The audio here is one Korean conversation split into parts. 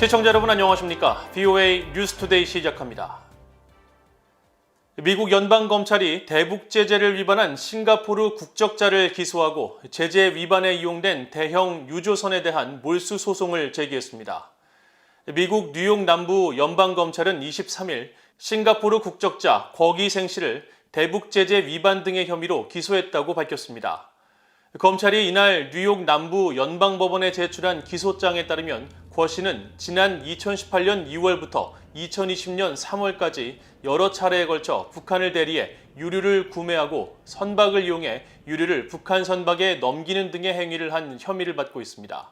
시청자 여러분 안녕하십니까? VOA 뉴스투데이 시작합니다. 미국 연방검찰이 대북 제재를 위반한 싱가포르 국적자를 기소하고 제재 위반에 이용된 대형 유조선에 대한 몰수 소송을 제기했습니다. 미국 뉴욕 남부 연방검찰은 23일 싱가포르 국적자 궈기생 씨를 대북 제재 위반 등의 혐의로 기소했다고 밝혔습니다. 검찰이 이날 뉴욕 남부 연방법원에 제출한 기소장에 따르면 궈 씨는 지난 2018년 2월부터 2020년 3월까지 여러 차례에 걸쳐 북한을 대리해 유류를 구매하고 선박을 이용해 유류를 북한 선박에 넘기는 등의 행위를 한 혐의를 받고 있습니다.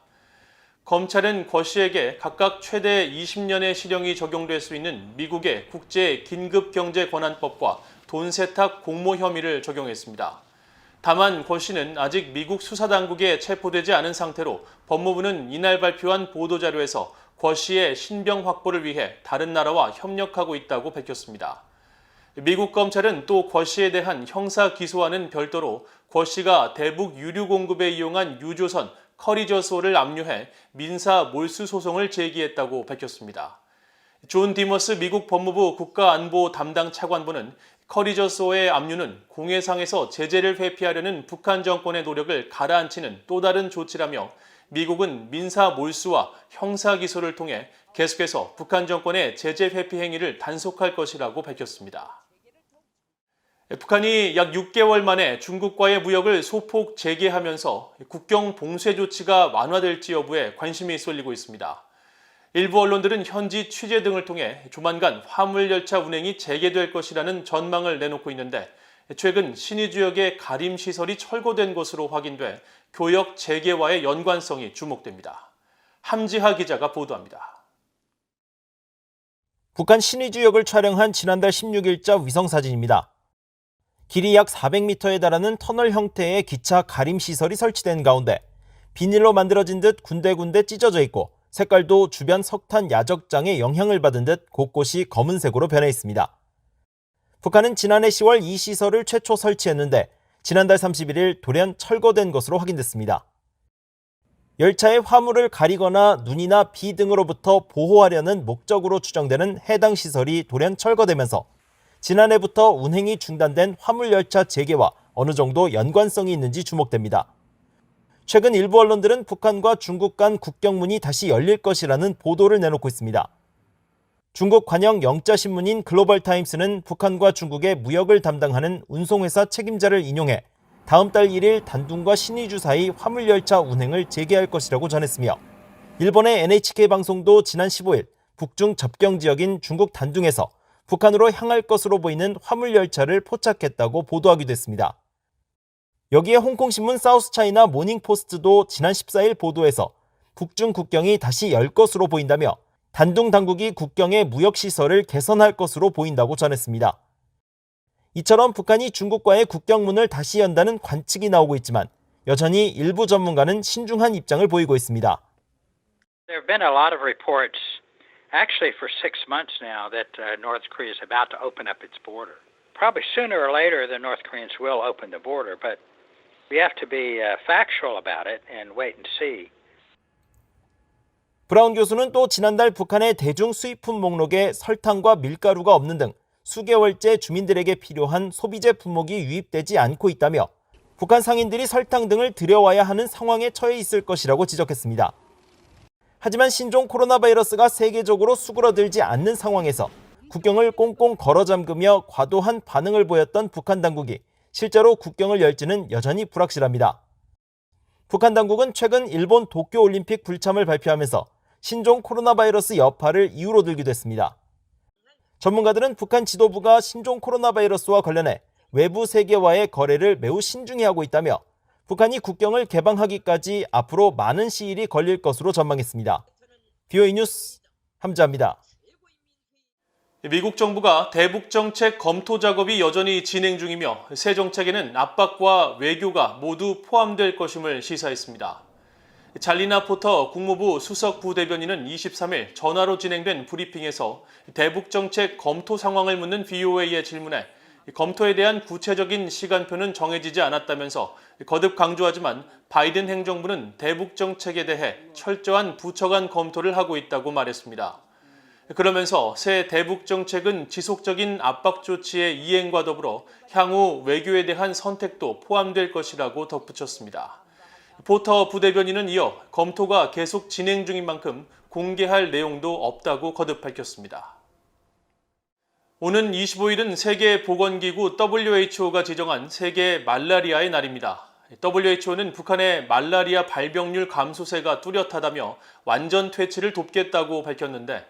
검찰은 궈 씨에게 각각 최대 20년의 실형이 적용될 수 있는 미국의 국제 긴급경제권한법과 돈 세탁 공모 혐의를 적용했습니다. 다만 궈 씨는 아직 미국 수사당국에 체포되지 않은 상태로 법무부는 이날 발표한 보도자료에서 궈 씨의 신병 확보를 위해 다른 나라와 협력하고 있다고 밝혔습니다. 미국 검찰은 또 궈 씨에 대한 형사 기소와는 별도로 궈 씨가 대북 유류 공급에 이용한 유조선 커리저소를 압류해 민사 몰수 소송을 제기했다고 밝혔습니다. 존 디머스 미국 법무부 국가안보 담당 차관보는 커리저소의 압류는 공해상에서 제재를 회피하려는 북한 정권의 노력을 가라앉히는 또 다른 조치라며 미국은 민사 몰수와 형사 기소를 통해 계속해서 북한 정권의 제재 회피 행위를 단속할 것이라고 밝혔습니다. 북한이 약 6개월 만에 중국과의 무역을 소폭 재개하면서 국경 봉쇄 조치가 완화될지 여부에 관심이 쏠리고 있습니다. 일부 언론들은 현지 취재 등을 통해 조만간 화물열차 운행이 재개될 것이라는 전망을 내놓고 있는데 최근 신의주역의 가림시설이 철거된 것으로 확인돼 교역 재개와의 연관성이 주목됩니다. 함지하 기자가 보도합니다. 북한 신의주역을 촬영한 지난달 16일자 위성사진입니다. 길이 약 400m에 달하는 터널 형태의 기차 가림시설이 설치된 가운데 비닐로 만들어진 듯 군데군데 찢어져 있고 색깔도 주변 석탄 야적장의 영향을 받은 듯 곳곳이 검은색으로 변해 있습니다. 북한은 지난해 10월 이 시설을 최초 설치했는데 지난달 31일 돌연 철거된 것으로 확인됐습니다. 열차의 화물을 가리거나 눈이나 비 등으로부터 보호하려는 목적으로 추정되는 해당 시설이 돌연 철거되면서 지난해부터 운행이 중단된 화물열차 재개와 어느 정도 연관성이 있는지 주목됩니다. 최근 일부 언론들은 북한과 중국 간 국경문이 다시 열릴 것이라는 보도를 내놓고 있습니다. 중국 관영 영자신문인 글로벌타임스는 북한과 중국의 무역을 담당하는 운송회사 책임자를 인용해 다음 달 1일 단둥과 신의주 사이 화물열차 운행을 재개할 것이라고 전했으며 일본의 NHK 방송도 지난 15일 북중 접경지역인 중국 단둥에서 북한으로 향할 것으로 보이는 화물열차를 포착했다고 보도하기도 했습니다. 여기에 홍콩신문 사우스차이나 모닝포스트도 지난 14일 보도에서 북중 국경이 다시 열 것으로 보인다며 단둥 당국이 국경의 무역시설을 개선할 것으로 보인다고 전했습니다. 이처럼 북한이 중국과의 국경문을 다시 연다는 관측이 나오고 있지만 여전히 일부 전문가는 신중한 입장을 보이고 있습니다. There have been a lot of reports, actually for 6 months now, that North Korea is about to open up its border. Probably sooner or later the North Koreans will open the border, but we have to be factual about it and wait and see. 브라운 교수는 또 지난달 북한의 대중 수입품 목록에 설탕과 밀가루가 없는 등 수개월째 주민들에게 필요한 소비재 품목이 유입되지 않고 있다며 북한 상인들이 설탕 등을 들여와야 하는 상황에 처해 있을 것이라고 지적했습니다. 하지만 신종 코로나 바이러스가 세계적으로 수그러들지 않는 상황에서 국경을 꽁꽁 걸어 잠그며 과도한 반응을 보였던 북한 당국이 실제로 국경을 열지는 여전히 불확실합니다. 북한 당국은 최근 일본 도쿄올림픽 불참을 발표하면서 신종 코로나 바이러스 여파를 이유로 들기도 했습니다. 전문가들은 북한 지도부가 신종 코로나 바이러스와 관련해 외부 세계와의 거래를 매우 신중히 하고 있다며 북한이 국경을 개방하기까지 앞으로 많은 시일이 걸릴 것으로 전망했습니다. VOA 뉴스 함지하입니다. 미국 정부가 대북 정책 검토 작업이 여전히 진행 중이며 새 정책에는 압박과 외교가 모두 포함될 것임을 시사했습니다. 잘리나 포터 국무부 수석 부대변인은 23일 전화로 진행된 브리핑에서 대북 정책 검토 상황을 묻는 VOA의 질문에 검토에 대한 구체적인 시간표는 정해지지 않았다면서 거듭 강조하지만 바이든 행정부는 대북 정책에 대해 철저한 부처 간 검토를 하고 있다고 말했습니다. 그러면서 새 대북 정책은 지속적인 압박 조치의 이행과 더불어 향후 외교에 대한 선택도 포함될 것이라고 덧붙였습니다. 포터 부대변인은 이어 검토가 계속 진행 중인 만큼 공개할 내용도 없다고 거듭 밝혔습니다. 오는 25일은 세계보건기구 WHO가 지정한 세계 말라리아의 날입니다. WHO는 북한의 말라리아 발병률 감소세가 뚜렷하다며 완전 퇴치를 돕겠다고 밝혔는데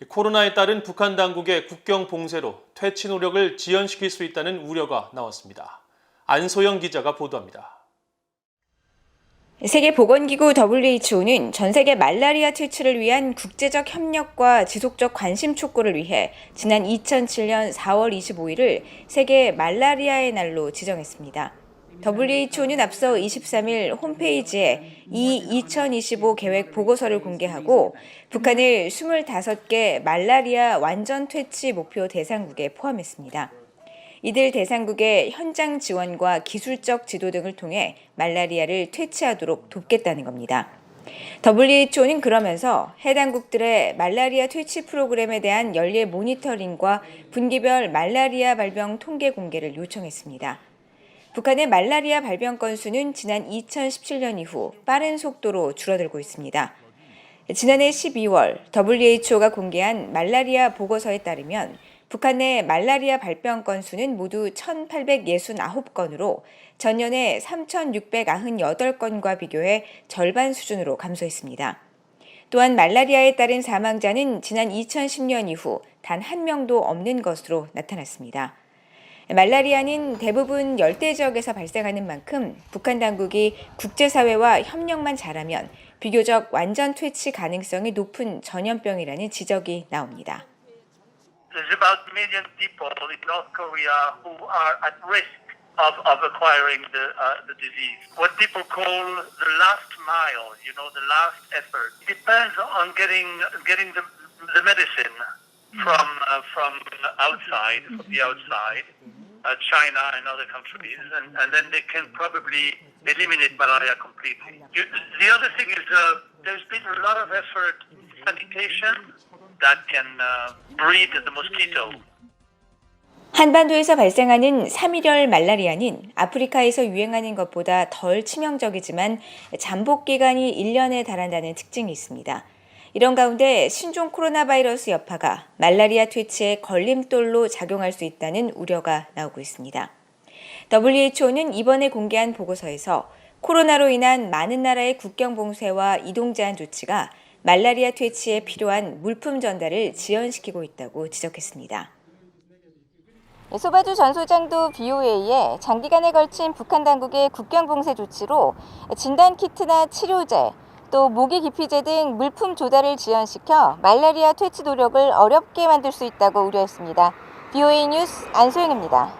코로나에 따른 북한 당국의 국경 봉쇄로 퇴치 노력을 지연시킬 수 있다는 우려가 나왔습니다. 안소영 기자가 보도합니다. 세계보건기구 WHO는 전 세계 말라리아 퇴치를 위한 국제적 협력과 지속적 관심 촉구를 위해 지난 2007년 4월 25일을 세계 말라리아의 날로 지정했습니다. WHO는 앞서 23일 홈페이지에 이 2025 계획 보고서를 공개하고 북한을 25개 말라리아 완전 퇴치 목표 대상국에 포함했습니다. 이들 대상국의 현장 지원과 기술적 지도 등을 통해 말라리아를 퇴치하도록 돕겠다는 겁니다. WHO는 그러면서 해당국들의 말라리아 퇴치 프로그램에 대한 연례 모니터링과 분기별 말라리아 발병 통계 공개를 요청했습니다. 북한의 말라리아 발병 건수는 지난 2017년 이후 빠른 속도로 줄어들고 있습니다. 지난해 12월 WHO가 공개한 말라리아 보고서에 따르면 북한 내 말라리아 발병 건수는 모두 1,869건으로 전년의 3,698건과 비교해 절반 수준으로 감소했습니다. 또한 말라리아에 따른 사망자는 지난 2010년 이후 단 한 명도 없는 것으로 나타났습니다. 말라리아는 대부분 열대 지역에서 발생하는 만큼 북한 당국이 국제사회와 협력만 잘하면 비교적 완전 퇴치 가능성이 높은 전염병이라는 지적이 나옵니다. There's about 1 million people in North Korea who are at risk of acquiring the disease. What people call the last mile, the last effort. It depends on getting the medicine from outside, China and other countries, and then they can probably eliminate malaria completely. The other thing is there's been a lot of effort in sanitation that can breed the mosquito. 한반도에서 발생하는 3일열 말라리아는 아프리카에서 유행하는 것보다 덜 치명적이지만 잠복 기간이 1년에 달한다는 특징이 있습니다. 이런 가운데 신종 코로나 바이러스 여파가 말라리아 퇴치의 걸림돌로 작용할 수 있다는 우려가 나오고 있습니다. WHO는 이번에 공개한 보고서에서 코로나로 인한 많은 나라의 국경 봉쇄와 이동 제한 조치가 말라리아 퇴치에 필요한 물품 전달을 지연시키고 있다고 지적했습니다. 소바주 전 소장도 BOA에 장기간에 걸친 북한 당국의 국경 봉쇄 조치로 진단키트나 치료제, 또 모기 기피제 등 물품 조달을 지연시켜 말라리아 퇴치 노력을 어렵게 만들 수 있다고 우려했습니다. BOA 뉴스 안소영입니다.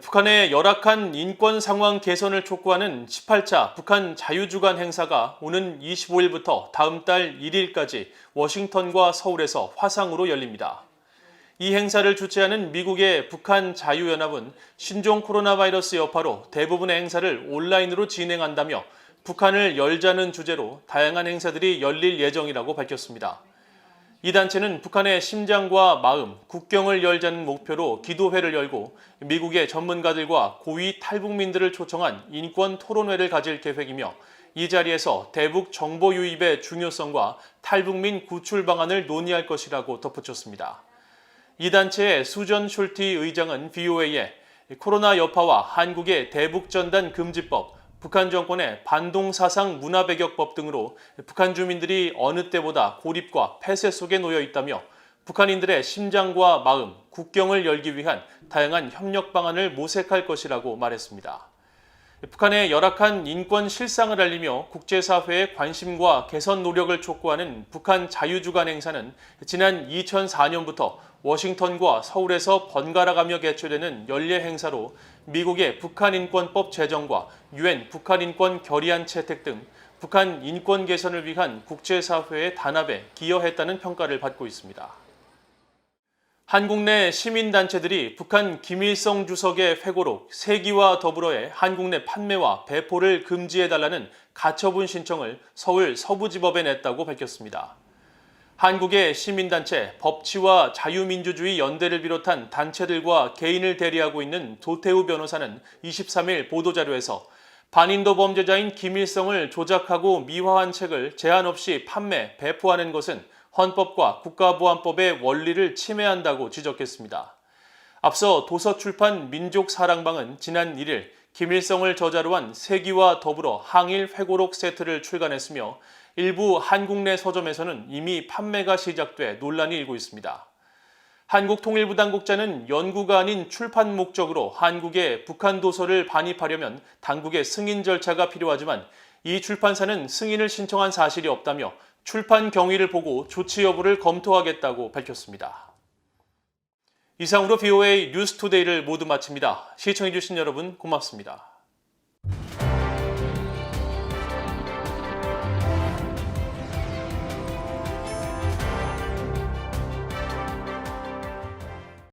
북한의 열악한 인권 상황 개선을 촉구하는 18차 북한 자유주간 행사가 오는 25일부터 다음 달 1일까지 워싱턴과 서울에서 화상으로 열립니다. 이 행사를 주최하는 미국의 북한 자유연합은 신종 코로나 바이러스 여파로 대부분의 행사를 온라인으로 진행한다며 북한을 열자는 주제로 다양한 행사들이 열릴 예정이라고 밝혔습니다. 이 단체는 북한의 심장과 마음, 국경을 열자는 목표로 기도회를 열고 미국의 전문가들과 고위 탈북민들을 초청한 인권 토론회를 가질 계획이며 이 자리에서 대북 정보 유입의 중요성과 탈북민 구출 방안을 논의할 것이라고 덧붙였습니다. 이 단체의 수전 슐티 의장은 BOA에 코로나 여파와 한국의 대북 전단 금지법, 북한 정권의 반동사상 문화배격법 등으로 북한 주민들이 어느 때보다 고립과 폐쇄 속에 놓여 있다며 북한인들의 심장과 마음, 국경을 열기 위한 다양한 협력 방안을 모색할 것이라고 말했습니다. 북한의 열악한 인권 실상을 알리며 국제사회의 관심과 개선 노력을 촉구하는 북한 자유주간 행사는 지난 2004년부터 워싱턴과 서울에서 번갈아가며 개최되는 연례 행사로 미국의 북한인권법 제정과 UN 북한인권 결의안 채택 등 북한 인권 개선을 위한 국제사회의 단합에 기여했다는 평가를 받고 있습니다. 한국 내 시민단체들이 북한 김일성 주석의 회고록 세기와 더불어의 한국 내 판매와 배포를 금지해달라는 가처분 신청을 서울 서부지법에 냈다고 밝혔습니다. 한국의 시민단체 법치와 자유민주주의 연대를 비롯한 단체들과 개인을 대리하고 있는 도태우 변호사는 23일 보도자료에서 반인도 범죄자인 김일성을 조작하고 미화한 책을 제한 없이 판매, 배포하는 것은 헌법과 국가보안법의 원리를 침해한다고 지적했습니다. 앞서 도서출판 민족사랑방은 지난 1일 김일성을 저자로 한 세기와 더불어 항일 회고록 세트를 출간했으며 일부 한국 내 서점에서는 이미 판매가 시작돼 논란이 일고 있습니다. 한국통일부 당국자는 연구가 아닌 출판 목적으로 한국에 북한 도서를 반입하려면 당국의 승인 절차가 필요하지만 이 출판사는 승인을 신청한 사실이 없다며 출판 경위를 보고 조치 여부를 검토하겠다고 밝혔습니다. 이상으로 VOA 뉴스투데이를 모두 마칩니다. 시청해주신 여러분 고맙습니다.